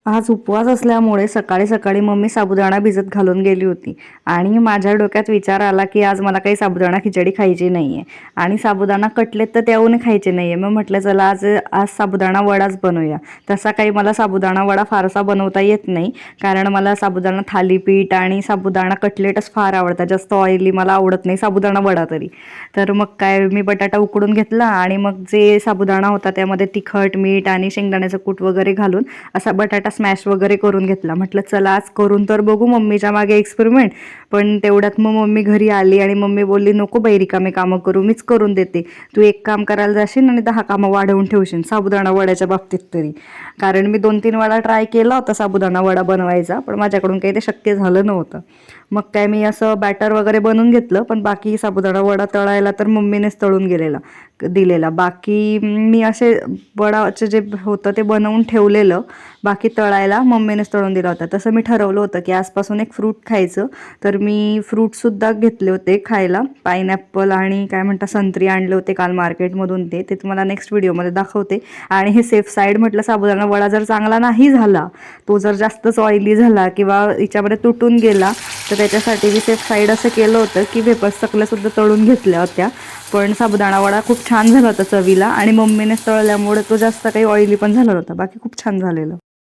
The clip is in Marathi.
आज उपवास असल्यामुळे सकाळी सकाळी मम्मी साबुदाणा भिजत घालून गेली होती आणि माझ्या डोक्यात विचार आला की आज मला काही साबुदाणा खिचडी खायची नाहीये आणि साबुदाणा कटलेट तर त्याहून खायचे नाहीये. मग म्हटलं चला आज आज साबुदाणा वडाच बनवूया. तसा काही मला साबुदाणा वडा फारसा बनवता येत नाही, कारण मला साबुदाणा थालीपीठ आणि साबुदाणा कटलेटच फार आवडतात. जास्त ऑइली मला आवडत नाही, साबुदाणा वडा तरी. तर मग काय, मी बटाटा उकडून घेतला आणि मग जे साबुदाणा होता त्यामध्ये तिखट, मीठ आणि शेंगदाण्याचं कूट वगैरे घालून असा बटाटा स्मॅश वगैरे करून घेतला. म्हटलं चला आज करून तर बघू मम्मीच्या मागे एक्सपेरिमेंट. पण तेवढ्यात मग मम्मी घरी आली आणि मम्मी बोलली, नको बाई रिकामे कामं करू, मीच करून देते. तू एक काम करायला जाशील आणि 10 कामं वाढवून ठेवशील साबुदाणा वड्याच्या बाबतीत तरी. कारण मी 2-3 वेळा ट्राय केला होता साबुदाणा वडा बनवायचा, पण माझ्याकडून काही ते शक्य झालं नव्हतं. मग काय मी असं बॅटर वगैरे बनवून घेतलं, पण बाकी साबुदाणा वडा तळायला तर मम्मीनेच तळून दिलेला. बाकी मी असे वडाचे जे होतं ते बनवून ठेवलेलं, बाकी तळायला मम्मीनेच तळून दिला होता. तसं मी ठरवलं होतं की आजपासून एक फ्रूट खायचं, तर मी फ्रूटसुद्धा घेतले होते खायला. पाईनॅपल आणि काय म्हणता संत्री आणले होते काल मार्केटमधून. ते तुम्हाला नेक्स्ट व्हिडिओमध्ये दाखवते. आणि हे सेफ साईड म्हटलं, साबुदाणा वडा जर चांगला नाही झाला, तो जर जास्तच ऑइली झाला किंवा याच्यामध्ये तुटून गेला, तर त्याच्यासाठी मी सेफ साईड असं केलं होतं की वेफर्स चकल्यासुद्धा तळून घेतल्या होत्या. पण साबुदाणा वडा खूप छान झाला होता चवीला आणि मम्मीने तळल्यामुळे तो जास्त काही ऑइली पण झाला नव्हता. बाकी खूप छान झालेलं.